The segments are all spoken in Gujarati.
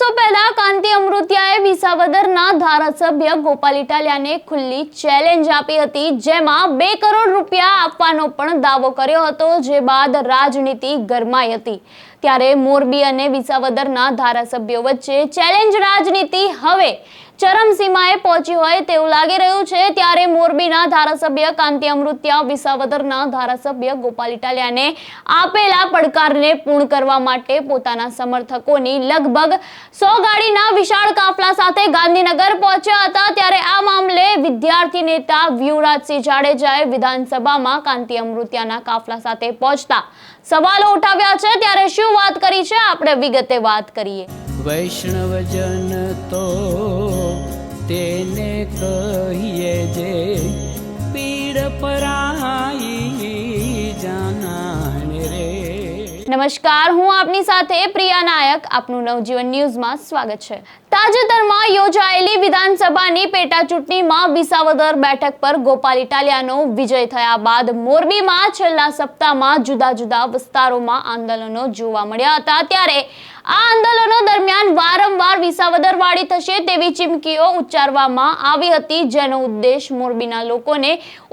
દિવસો પહેલા કાંતિ અમૃતિયાએ વિસાવદરના ધારાસભ્ય ગોપાલ ઇટાલિયાને ખુલ્લી ચેલેન્જ આપી હતી, જેમાં 2 કરોડ રૂપિયા આપવાનો પણ દાવો કર્યો હતો, જે બાદ રાજનીતિ ગરમાઈ હતી। ત્યારે મોરબી અને વિસાવદરના ધારાસભ્યો વચ્ચે ચેલેન્જ રાજનીતિ હવે ચરમસીમાએ પહોંચી હોય તેવું લાગી રહ્યું છે। ત્યારે મોરબીના ધારાસભ્ય કાંતિ અમૃતિયા વિસાવદરના ધારાસભ્ય ગોપાલ ઇટાલિયાને આપેલા પડકારને પૂર્ણ કરવા માટે પોતાના સમર્થકોની લગભગ 100 ગાડીના વિશાળ કાફલા સાથે ગાંધીનગર પહોંચ્યા હતા। ત્યારે આ મામલે વિદ્યાર્થી નેતા વ્યુરાજસિંહ જાડેજાએ વિધાનસભામાં કાંતિ અમૃતિયાના કાફલા સાથે પહોંચતા સવાલો ઉઠાવ્યા છે। ત્યારે શું વાત કરી છે, આપણે વિગતે વાત કરીએ। વૈષ્ણવજન તો તેને કહીએ જે પીડ પરાઈ જાનાને રે। નમસ્કાર, હું આપની સાથે પ્રિયા નાયક, આપનું નવજીવન ન્યૂઝમાં સ્વાગત છે। તાજેતરમાં યોજાયેલી વિધાનસભાની પેટા ચૂંટણીમાં વિસાવદર બેઠક પર ગોપાલ ઇટાલિયાનો વિજય થયા બાદ મોરબીમાં છેલ્લા સપ્તાહમાં જુદા જુદા વિસ્તારોમાં આંદોલનો જોવા મળ્યા હતા। ત્યારે આ આંદોલનો દરમિયાન વારંવાર વિસાવદર વાળી થશે તેવી ચીમકીઓ ઉચ્ચારવામાં આવી હતી, જેનો ઉદ્દેશ મોરબીના લોકોને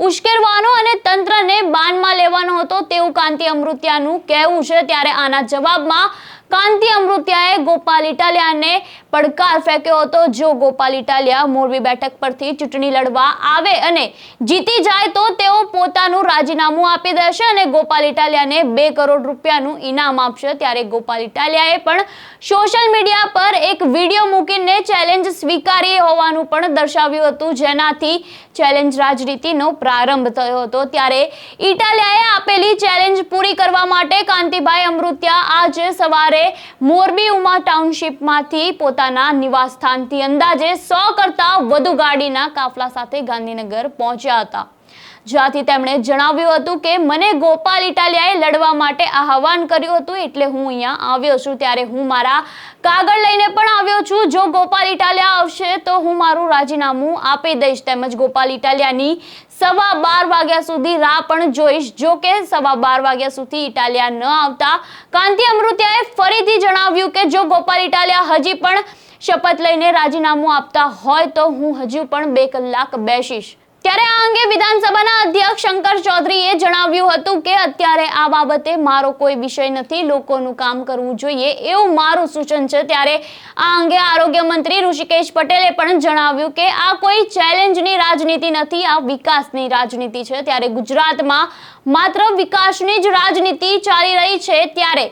ઉશ્કેરવાનો અને તંત્રને બાનમાં લેવાનો હતો તેવું કાંતિ અમૃતિયાનું કહેવું છે। ત્યારે આના જવાબમાં કાંતિ અમૃતિયાએ ગોપાલ ઇટાલિયાને પડકાર ફેંક્યો હતો। જો ગોપાલ ઇટાલિયા મોરબી બેઠક પરથી ચૂંટણી લડવા આવે અને જીતી જાય તો તેઓ પોતાનું રાજીનામું આપી દેશે અને ગોપાલ ઇટાલિયાને 2 કરોડ રૂપિયાનું ઇનામ આપશે। ત્યારે ગોપાલ ઇટાલિયાએ પણ સોશિયલ મીડિયા પર એક વિડીયો મૂકીને ચેલેન્જ સ્વીકારી હોવાનું પણ દર્શાવ્યું હતું, જેનાથી ચેલેન્જ રાજનીતિનો પ્રારંભ થયો હતો। ત્યારે ઇટાલિયાએ આપેલી ચેલેન્જ પૂરી કરવા માટે કાંતિભાઈ અમૃતિયા આજે સવારે મોરબી ઉમા ટાઉનશીપમાંથી પોતાના નિવાસસ્થાનથી અંદાજે 100 કરતા વધુ ગાડીના કાફલા સાથે ગાંધીનગર પહોંચ્યા હતા, જ્યાંથી તેમણે જણાવ્યું હતું કે મને ગોપાલ ઇટાલિયાએ લડવા માટે આહવાન કર્યું હતું, એટલે હું અહીંયા આવ્યો છું। ત્યારે હું મારા કાગળ લઈને પણ આવ્યો છું। જો ગોપાલ ઇટાલિયા આવશે તો હું મારું રાજીનામું આપી દઈશ, તેમજ ગોપાલ ઇટાલિયાની 12:15 વાગ્યા સુધી રાહ પણ જોઈશ। જો કે 12:15 વાગ્યા સુધી ઇટાલિયા ન આવતા કાંતિ અમૃતિયાએ ફરીથી જણાવ્યું કે જો ગોપાલ ઇટાલિયા હજી પણ શપથ લઈને રાજીનામું આપતા હોય તો હું હજુ પણ 2 કલાક બેસીશ। ત્યારે આ અંગે વિધાનસભાના અધ્યક્ષ શંકર ચૌધરીએ જણાવ્યું હતું કે અત્યારે આ બાબતે મારો કોઈ વિષય નથી, લોકોનું કામ કરવું જોઈએ એવું મારું સૂચન છે। ત્યારે આ અંગે આરોગ્ય મંત્રી ઋષિકેશ પટેલે પણ જણાવ્યું કે આ કોઈ ચેલેન્જની રાજનીતિ નથી, આ વિકાસની રાજનીતિ છે। ત્યારે ગુજરાતમાં માત્ર વિકાસની જ રાજનીતિ ચાલી રહી છે। ત્યારે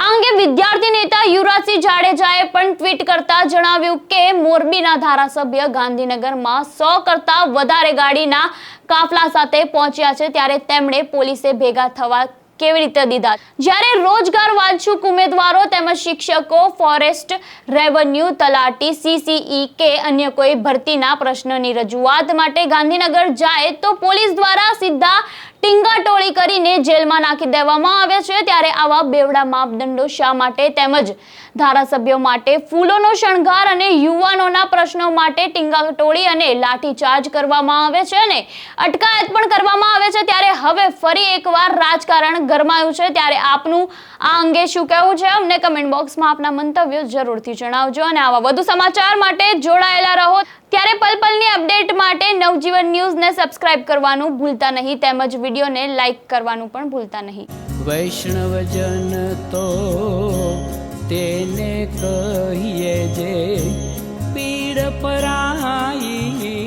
આ અંગે વિદ્યાર્થી નેતા વ્યુરાજસિંહ જાડેજાએ પણ ટ્વીટ કરતા જણાવ્યું કે મોરબીના ધારાસભ્ય ગાંધીનગરમાં 100 કરતા વધારે ગાડીના કાફલા સાથે પહોંચ્યા છે। ત્યારે તેમણે પોલીસે ભેગા થવા કેવી રીતે દીધા, જ્યારે રોજગાર વાંછુક ઉમેદવારો તેમજ શિક્ષકો, ફોરેસ્ટ, રેવન્યુ, તલાટી, CCE કે અન્ય કોઈ ભરતીના પ્રશ્નની રજૂઆત માટે ગાંધીનગર જાય તો પોલીસ દ્વારા સીધા ટીંગાટોળી કરીને જેલમાં નાખી દેવામાં આવે છે। ત્યારે આવા બેવડા માપદંડો શા માટે, તેમજ ધારાસભ્યો માટે ફૂલોનો શણગાર અને યુવાનોના પ્રશ્નો માટે ટીંગાટોળી અને લાઠીચાર્જ કરવામાં આવે છે અને અટકાયત પણ કરવામાં આવે છે। ત્યારે હવે ફરી એકવાર રાજકારણ ગરમાયું છે। ત્યારે આપનું આ અંગે શું કહેવું છે, અમને કમેન્ટ બોક્સમાં આપના મંતવ્યો જરૂરથી જણાવજો અને આવા વધુ સમાચાર માટે જોડાયેલા રહો। ત્યારે પલપલની અપડેટ માટે નવજીવન ન્યૂઝને સબસ્ક્રાઇબ કરવાનું ભૂલતા નહીં, તેમજ વિડીયોને લાઈક કરવાનું પણ ભૂલતા નહીં। વૈષ્ણવજન તો તેને કહીએ જે પીડ પરાઈ